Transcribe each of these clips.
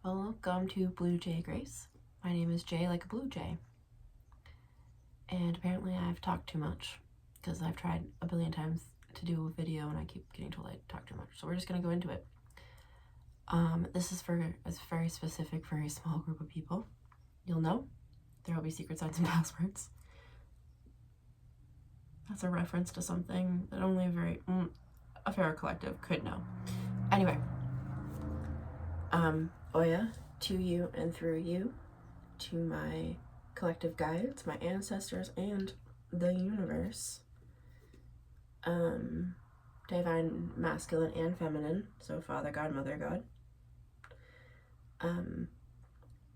Welcome to Blue Jay Grace. My name is Jay like a blue jay. And apparently I've talked too much because I've tried a billion times to do a video and I keep getting told I talk too much. So we're just going to go into it. This is for a very specific, very small group of people. You'll know. There will be secret signs and passwords. That's a reference to something that only a Fairy collective could know. Anyway. Oya, to you and through you, to my collective guides, my ancestors, and the universe. Divine masculine and feminine, so Father God, Mother God.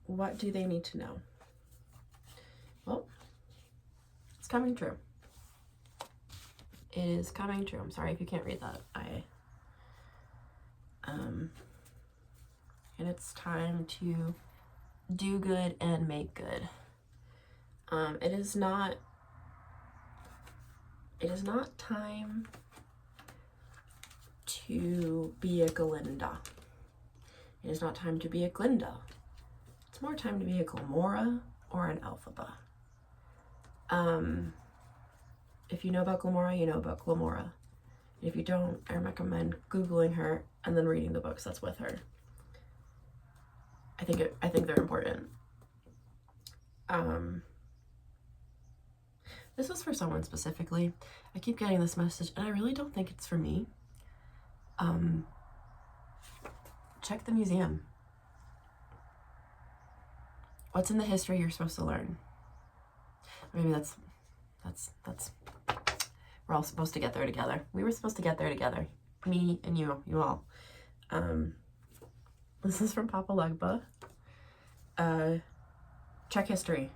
What do they need to know? Well, it's coming true. It is coming true. I'm sorry if you can't read that. And it's time to do good and make good. It is not time to be a Glinda. It is not time to be a Glinda. It's more time to be a Glamora or an Elphaba. If you know about Glamora, you know about Glamora. If you don't, I recommend Googling her and then reading the books that's with her. I think they're important. This was for someone specifically. I keep getting this message and I really don't think it's for me. Check the museum. What's in the history you're supposed to learn? Maybe that's we're all supposed to get there together. We were supposed to get there together. Me and you all. This is from Papa Legba. Check history.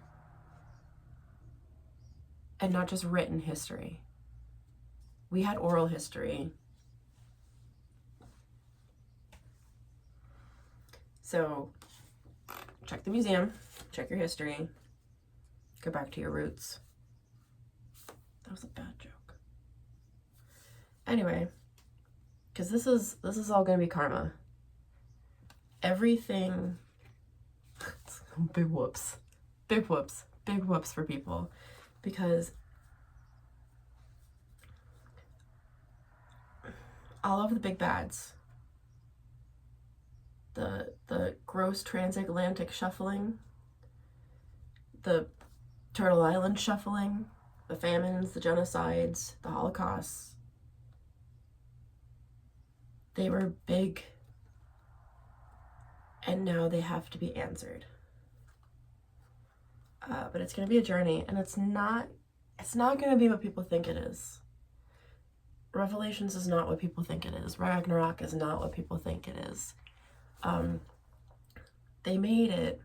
And not just written history. We had oral history. So, check the museum, check your history, go back to your roots. That was a bad joke. Anyway, because this is all gonna be karma. Everything, big whoops for people, because all of the big bads, the gross transatlantic shuffling, the Turtle Island shuffling, the famines, the genocides, the Holocausts, they were big, and now they have to be answered. But it's going to be a journey, and it's not going to be what people think it is. Revelations is not what people think it is. Ragnarok is not what people think it is. They made it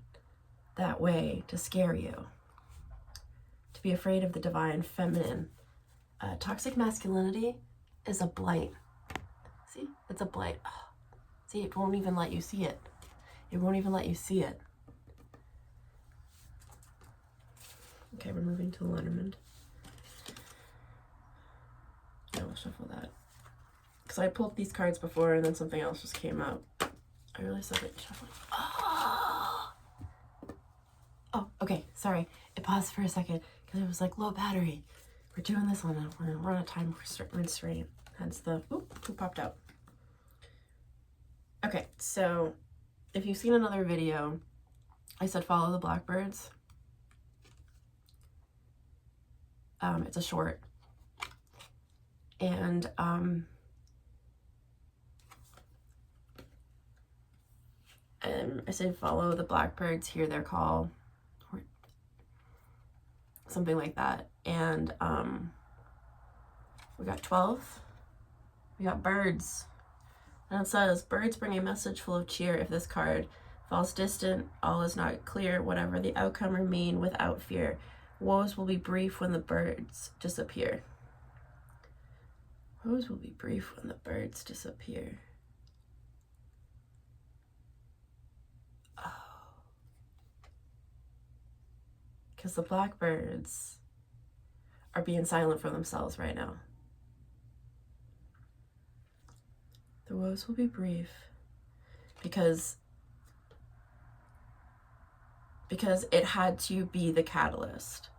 that way to scare you, to be afraid of the divine feminine. Toxic masculinity is a blight. See, it's a blight. Oh, see, it won't even let you see it. It won't even let you see it. Okay, we're moving to Lenormand. Yeah, we'll shuffle that. Because I pulled these cards before and then something else just came up. I really said it shuffling. Oh, okay, sorry. It paused for a second because it was like low battery. We're doing this one. We're on a time restraint. Hence the, who popped out? Okay, so if you've seen another video, I said follow the blackbirds. It's a short. And I said follow the blackbirds, hear their call, or something like that. And we got 12. We got birds. And it says, birds bring a message full of cheer. If this card falls distant, all is not clear. Whatever the outcome, remain without fear. Woes will be brief when the birds disappear. Woes will be brief when the birds disappear. Oh. Because the blackbirds are being silent for themselves right now. The woes will be brief because because it had to be the catalyst.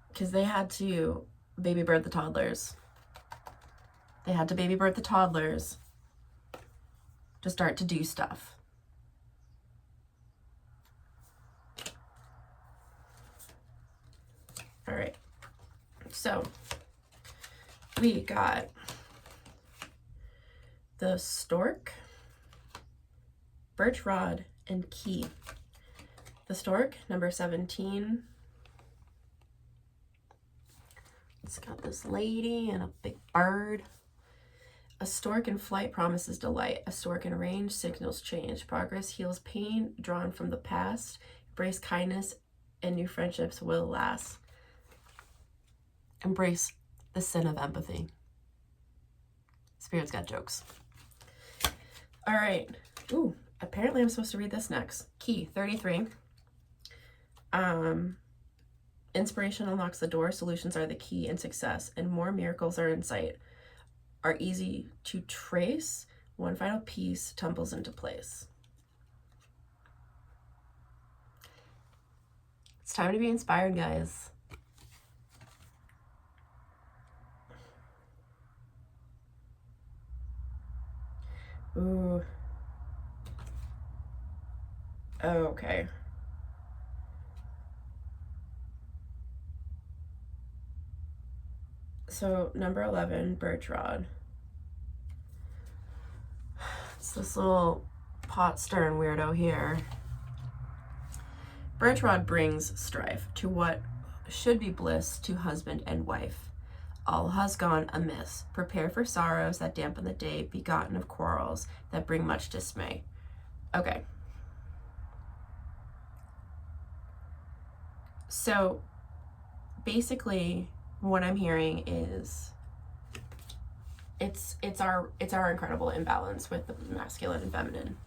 Because they had to baby birth the toddlers. They had to baby birth the toddlers to start to do stuff. All right. So we got the stork, birch rod, and key. The stork, number 17. It's got this lady and a big bird. A stork in flight promises delight. A stork in range signals change. Progress heals pain drawn from the past. Embrace kindness and new friendships will last. Embrace the sin of empathy. Spirit's got jokes. All right. Ooh, apparently I'm supposed to read this next. Key 33. Inspiration unlocks the door. Solutions are the key in success, and more miracles are in sight. Are easy to trace. One final piece tumbles into place. It's time to be inspired, guys. Ooh. Okay. So number 11, birch rod. It's this little pot stirring weirdo here. Birch rod brings strife to what should be bliss to husband and wife. All has gone amiss. Prepare for sorrows that dampen the day, begotten of quarrels that bring much dismay. Okay. So basically what I'm hearing is it's our incredible imbalance with the masculine and feminine.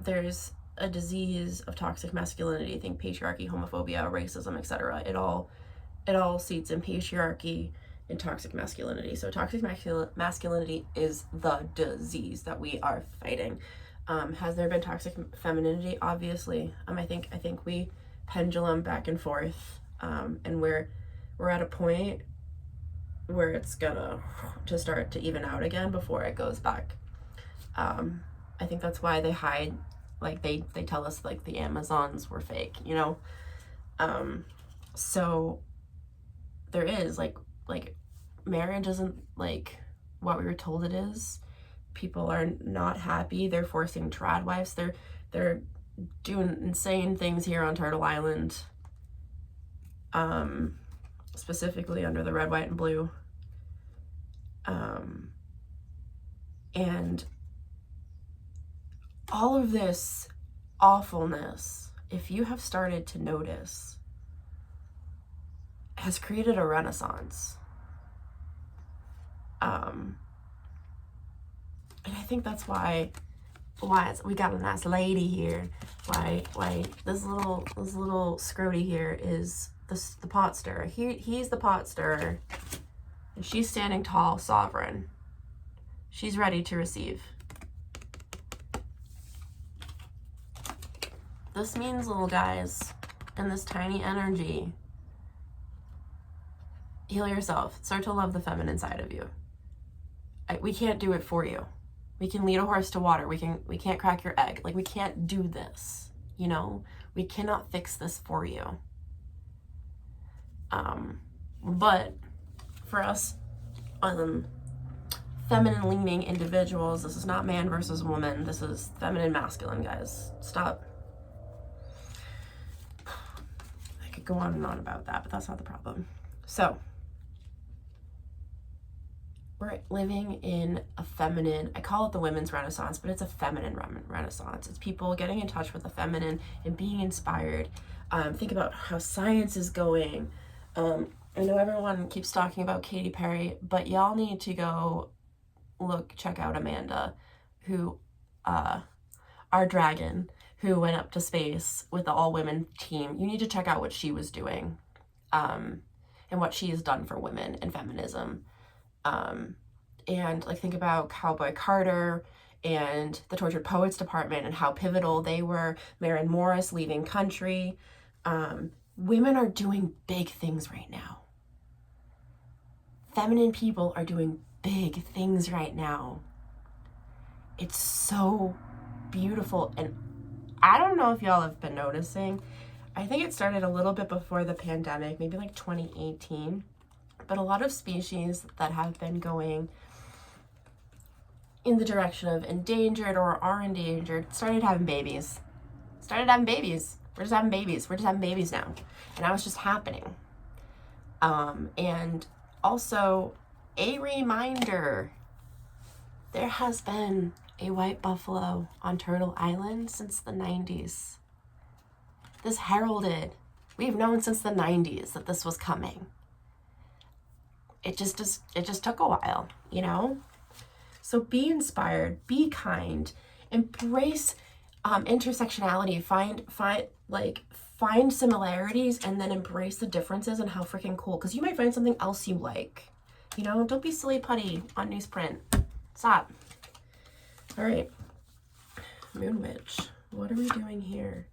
There's a disease of toxic masculinity. Think patriarchy, homophobia, racism, etc. It all seats in patriarchy and toxic masculinity. So toxic masculinity is the disease that we are fighting. Has there been toxic femininity? Obviously. I think we pendulum back and forth, and we're at a point where it's gonna to start to even out again before it goes back. I think that's why they hide, like they tell us like the Amazons were fake, you know. So there is like marriage isn't like what we were told it is. People are not happy. They're forcing trad wives. They're doing insane things here on Turtle Island, specifically under the red, white, and blue. And all of this awfulness, if you have started to notice, has created a renaissance. And I think that's why we got a nice lady here. Why this little scroty here is the pot stirrer. He's the pot stirrer, and she's standing tall, sovereign. She's ready to receive. This means, little guys, in this tiny energy, heal yourself. Start to love the feminine side of you. We can't do it for you. We can lead a horse to water. We can't crack your egg. Like, we can't do this, you know? We cannot fix this for you. But for us, feminine leaning individuals, this is not man versus woman. This is feminine masculine, guys. Stop. I could go on and on about that, but that's not the problem. So we're living in a feminine, I call it the women's renaissance, but it's a feminine renaissance. It's people getting in touch with the feminine and being inspired. Think about how science is going. I know everyone keeps talking about Katy Perry, but y'all need to go check out Amanda, who, our dragon, who went up to space with the all-women team. You need to check out what she was doing, and what she has done for women and feminism. And like, think about Cowboy Carter and the Tortured Poets Department and how pivotal they were, Maren Morris leaving country. Women are doing big things right now. Feminine people are doing big things right now. It's so beautiful. And I don't know if y'all have been noticing, I think it started a little bit before the pandemic, maybe like 2018, but a lot of species that have been going in the direction of endangered or are endangered started having babies. We're just having babies now. And now it's just happening. And also a reminder, there has been a white buffalo on Turtle Island since the 90s. This heralded, we've known since the 90s that this was coming. It just took a while, you know? So be inspired, be kind, embrace intersectionality, find similarities, and then embrace the differences and how freaking cool, because you might find something else you like. You know, don't be silly putty on newsprint. Stop. All right, Moon Witch, what are we doing here?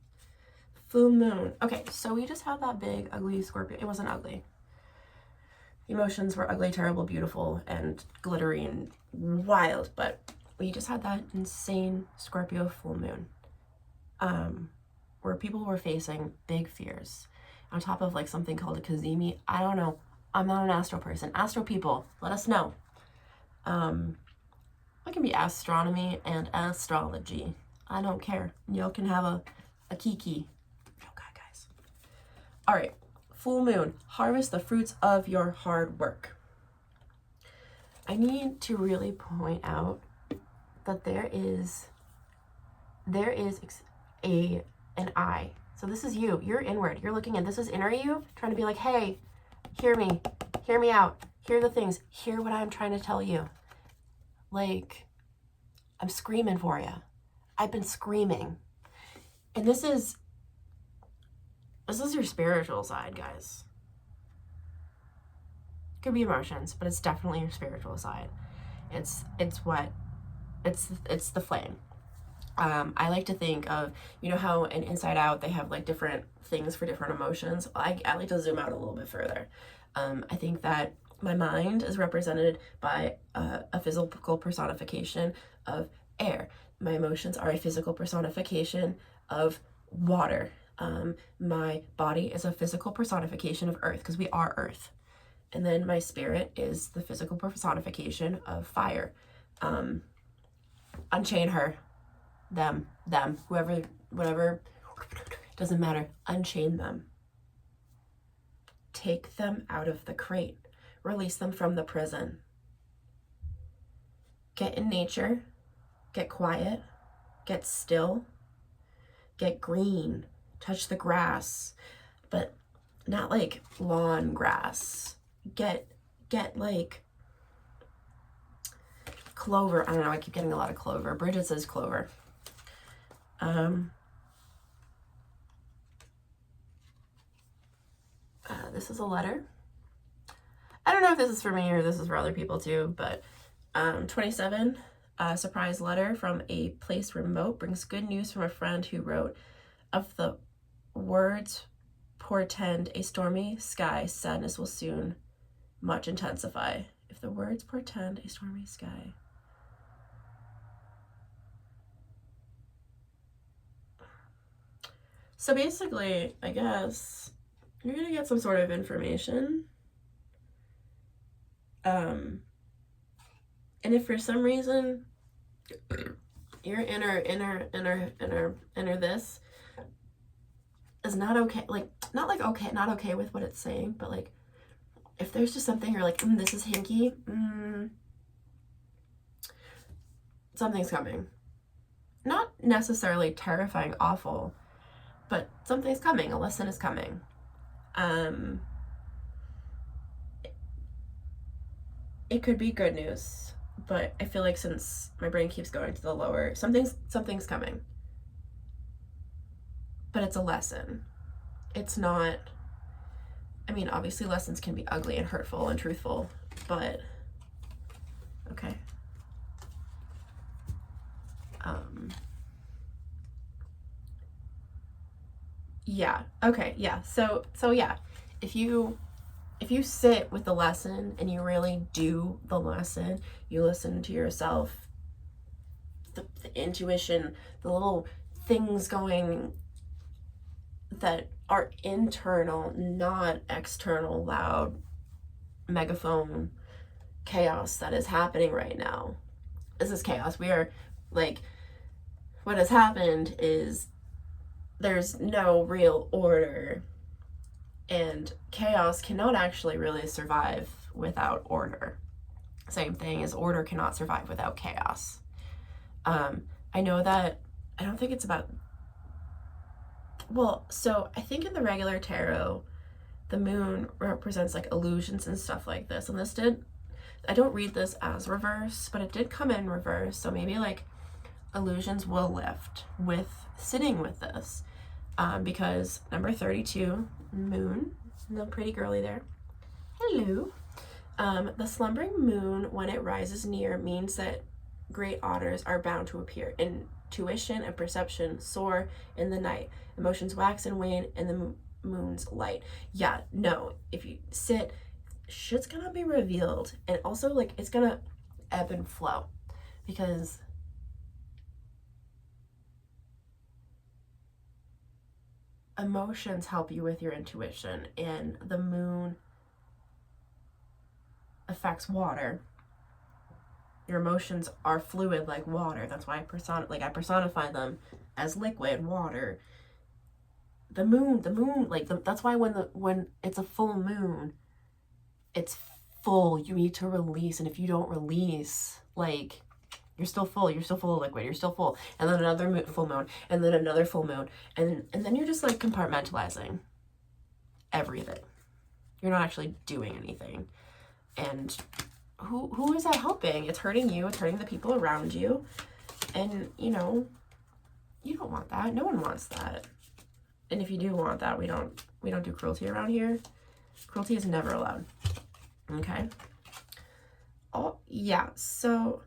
Full moon. Okay, so we just had that big ugly Scorpio. It wasn't ugly. Emotions were ugly, terrible, beautiful, and glittery and wild, but we just had that insane Scorpio full moon, where people were facing big fears on top of like something called a Cazimi. I don't know. I'm not an astro person. Astro people, let us know. It can be astronomy and astrology. I don't care. Y'all can have a kiki. Okay, guys. All right. Full moon. Harvest the fruits of your hard work. I need to really point out that there is an I. So this is you. You're inward. You're looking in. This is inner you trying to be like, hey, hear me out. Hear the things. Hear what I'm trying to tell you. Like, I'm screaming for you. I've been screaming. And this is your spiritual side, guys. Could be emotions, but it's definitely your spiritual side. It's the flame. I like to think of, you know how in Inside Out they have like different things for different emotions. I like to zoom out a little bit further. I think that my mind is represented by a physical personification of air. My emotions are a physical personification of water. My body is a physical personification of earth, because we are earth. And then my spirit is the physical personification of fire. Unchain her, them, whoever, whatever, doesn't matter. Unchain them. Take them out of the crate. Release them from the prison. Get in nature. Get quiet. Get still. Get green. Touch the grass, but not like lawn grass. Get like clover. I don't know, I keep getting a lot of clover. Bridget says clover. This is a letter. I don't know if this is for me or this is for other people too, but 27, surprise letter from a place remote brings good news from a friend who wrote, of the words portend a stormy sky, sadness will soon much intensify. If the words portend a stormy sky. So basically, I guess you're gonna get some sort of information. And if for some reason your inner this is not okay, like not okay with what it's saying, but like if there's just something you're like, this is hinky, something's coming. Not necessarily terrifying, awful, but something's coming. A lesson is coming. It could be good news, but I feel like since my brain keeps going to the lower, something's coming. But it's a lesson. It's not, I mean, obviously lessons can be ugly and hurtful and truthful, but okay. Yeah. Okay. Yeah. So yeah, if you sit with the lesson and you really do the lesson, you listen to yourself, the intuition, the little things going that are internal, not external, loud megaphone chaos that is happening right now. This is chaos. We are like, what has happened is there's no real order, and chaos cannot actually really survive without order. Same thing as order cannot survive without chaos. I know that, I don't think it's about, well, so I think in the regular tarot, the moon represents like illusions and stuff like this. And this did, I don't read this as reverse, but it did come in reverse. So maybe like illusions will lift with sitting with this. Because number 32, moon, the pretty girly there. Hello. The slumbering moon, when it rises near, means that great otters are bound to appear. Intuition and perception soar in the night. Emotions wax and wane in the moon's light. Yeah, no, if you sit, shit's gonna be revealed. And also, like, it's gonna ebb and flow. Because emotions help you with your intuition, and the moon affects water. Your emotions are fluid like water. That's why I personify them as liquid water. The moon, that's why when it's a full moon, it's full. You need to release, and if you don't release, like, you're still full. You're still full of liquid. You're still full, and then another full moon, and then another full moon, and then you're just like compartmentalizing everything. You're not actually doing anything, and who is that helping? It's hurting you. It's hurting the people around you, and you don't want that. No one wants that. And if you do want that, we don't do cruelty around here. Cruelty is never allowed. Okay. Oh yeah. So,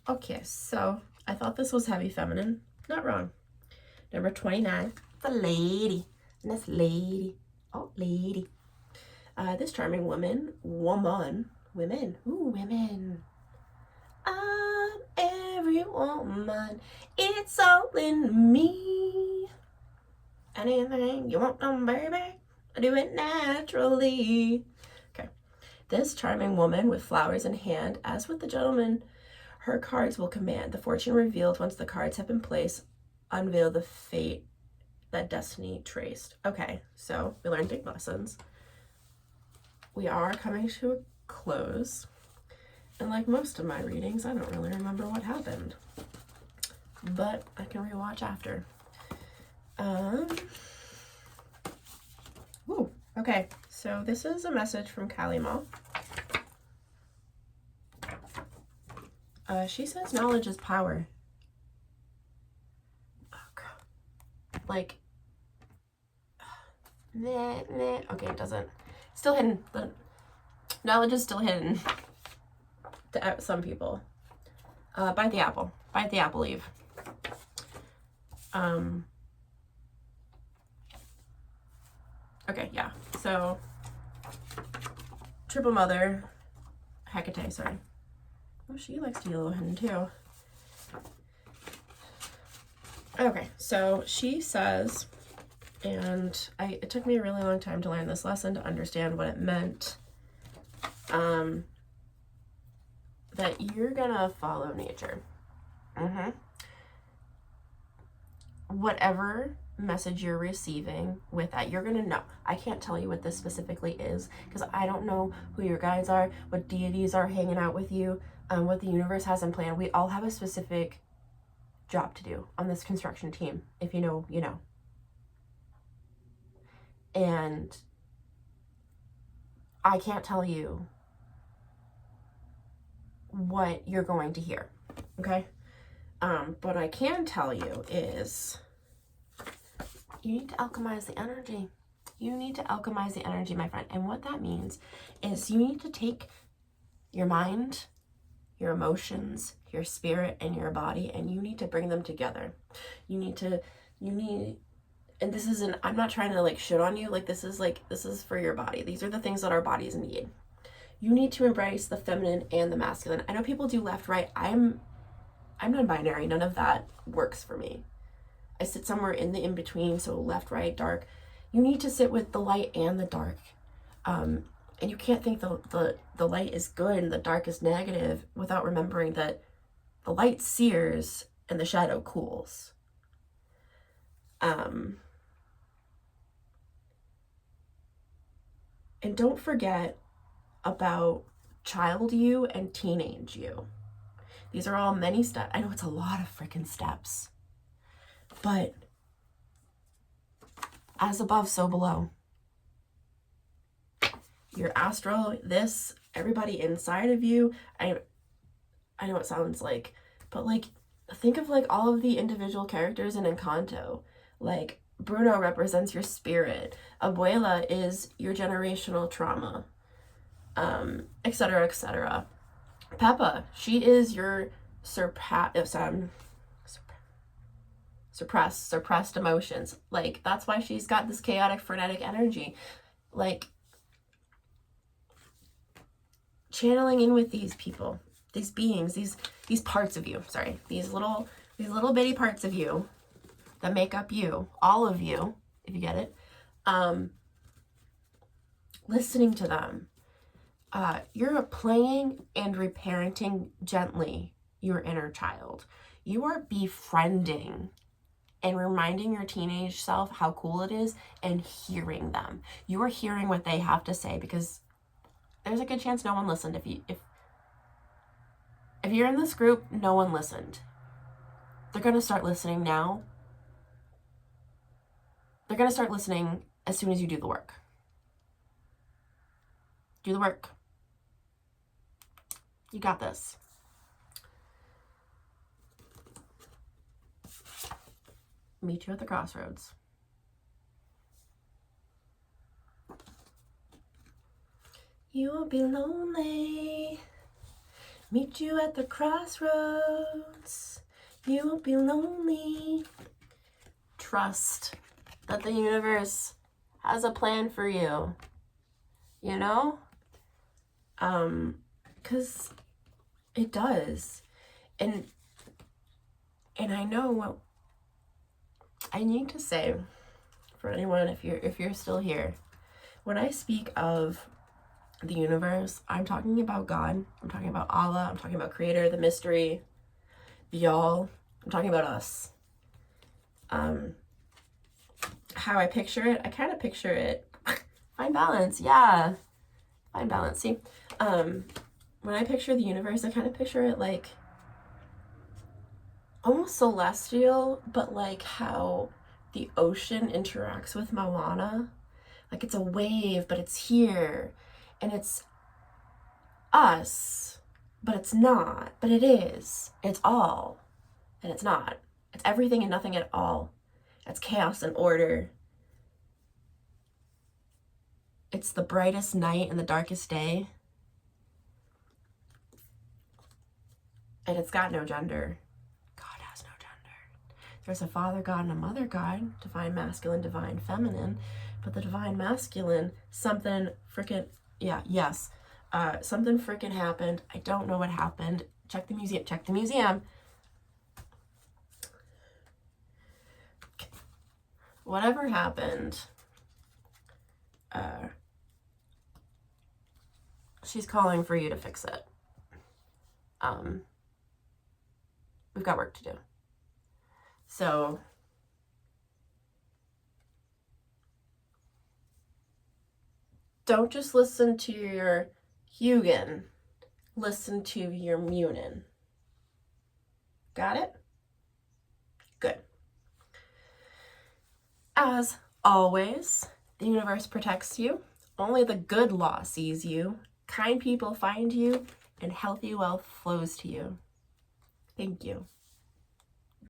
okay. So I thought this was heavy feminine. Not wrong. Number 29, the lady. This lady. Oh, lady. This charming women. Ooh, women. I'm every woman. It's all in me. Anything you want, baby, do it naturally. Okay. This charming woman with flowers in hand, as with the gentleman, her cards will command. The fortune revealed once the cards have been placed, unveil the fate that destiny traced. Okay, so we learned big lessons. We are coming to a close. And like most of my readings, I don't really remember what happened. But I can rewatch after. Okay, so this is a message from Kalima. She says knowledge is power. Oh, crap. Like, okay, it doesn't. Still hidden. The knowledge is still hidden to some people. Bite the apple. Bite the apple, Eve. Okay, yeah. So, Triple Mother, Hecate, sorry. Oh, she likes to be a little hidden too. Okay, so she says, and it took me a really long time to learn this lesson to understand what it meant, that you're gonna follow nature. Whatever message you're receiving with that, you're gonna know. I can't tell you what this specifically is because I don't know who your guides are, what deities are hanging out with you, what the universe has in plan. We all have a specific job to do on this construction team. If you know, you know. And I can't tell you what you're going to hear, okay? What I can tell you is you need to alchemize the energy. You need to alchemize the energy, my friend. And what that means is you need to take your mind, your emotions, your spirit, and your body, and you need to bring them together. and this isn't, I'm not trying to like shit on you, like this is for your body. These are the things that our bodies need. You need to embrace the feminine and the masculine. I know people do left, right. I'm non-binary. None of that works for me. I sit somewhere in the in-between, so left, right, dark. You need to sit with the light and the dark. And you can't think the light is good and the dark is negative without remembering that the light sears and the shadow cools. And don't forget about child you and teenage you. These are all many steps. I know it's a lot of freaking steps, but as above, so below. Your astral, this, everybody inside of you. I know it sounds like, but like, think of like all of the individual characters in Encanto. Like, Bruno represents your spirit. Abuela is your generational trauma. Etc., etc. Peppa, she is your suppressed emotions. Like, that's why she's got this chaotic, frenetic energy. Like, channeling in with these people, these beings, these parts of you. Sorry, these little bitty parts of you that make up you, all of you, if you get it. Listening to them. You're playing and reparenting gently your inner child. You are befriending and reminding your teenage self how cool it is and hearing them. You are hearing what they have to say, because there's a good chance no one listened. If you're in this group, no one listened. They're going to start listening now. They're going to start listening as soon as you do the work. Do the work. You got this. Meet you at the crossroads. You won't be lonely. Meet you at the crossroads. You won't be lonely. Trust that the universe has a plan for you. You know? 'Cause it does. And I know what I need to say for anyone, if you're still here. When I speak of the universe, I'm talking about God. I'm talking about Allah. I'm talking about Creator, the mystery, the all. I'm talking about us. How I picture it, I kind of picture it. Find balance, yeah. Find balance. See, when I picture the universe, I kind of picture it like almost celestial, but like how the ocean interacts with Moana. Like, it's a wave, but it's here. And it's us, but it's not. But it is. It's all, and it's not. It's everything and nothing at all. It's chaos and order. It's the brightest night and the darkest day. And it's got no gender. God has no gender. There's a father God and a mother God, divine masculine, divine feminine. But the divine masculine, something freaking, something freaking happened. I don't know what happened. Check the museum. Whatever happened, she's calling for you to fix it. We've got work to do. So don't just listen to your Hugin, listen to your Munin. Got it? Good. As always, the universe protects you. Only the good law sees you. Kind people find you, and healthy wealth flows to you. Thank you.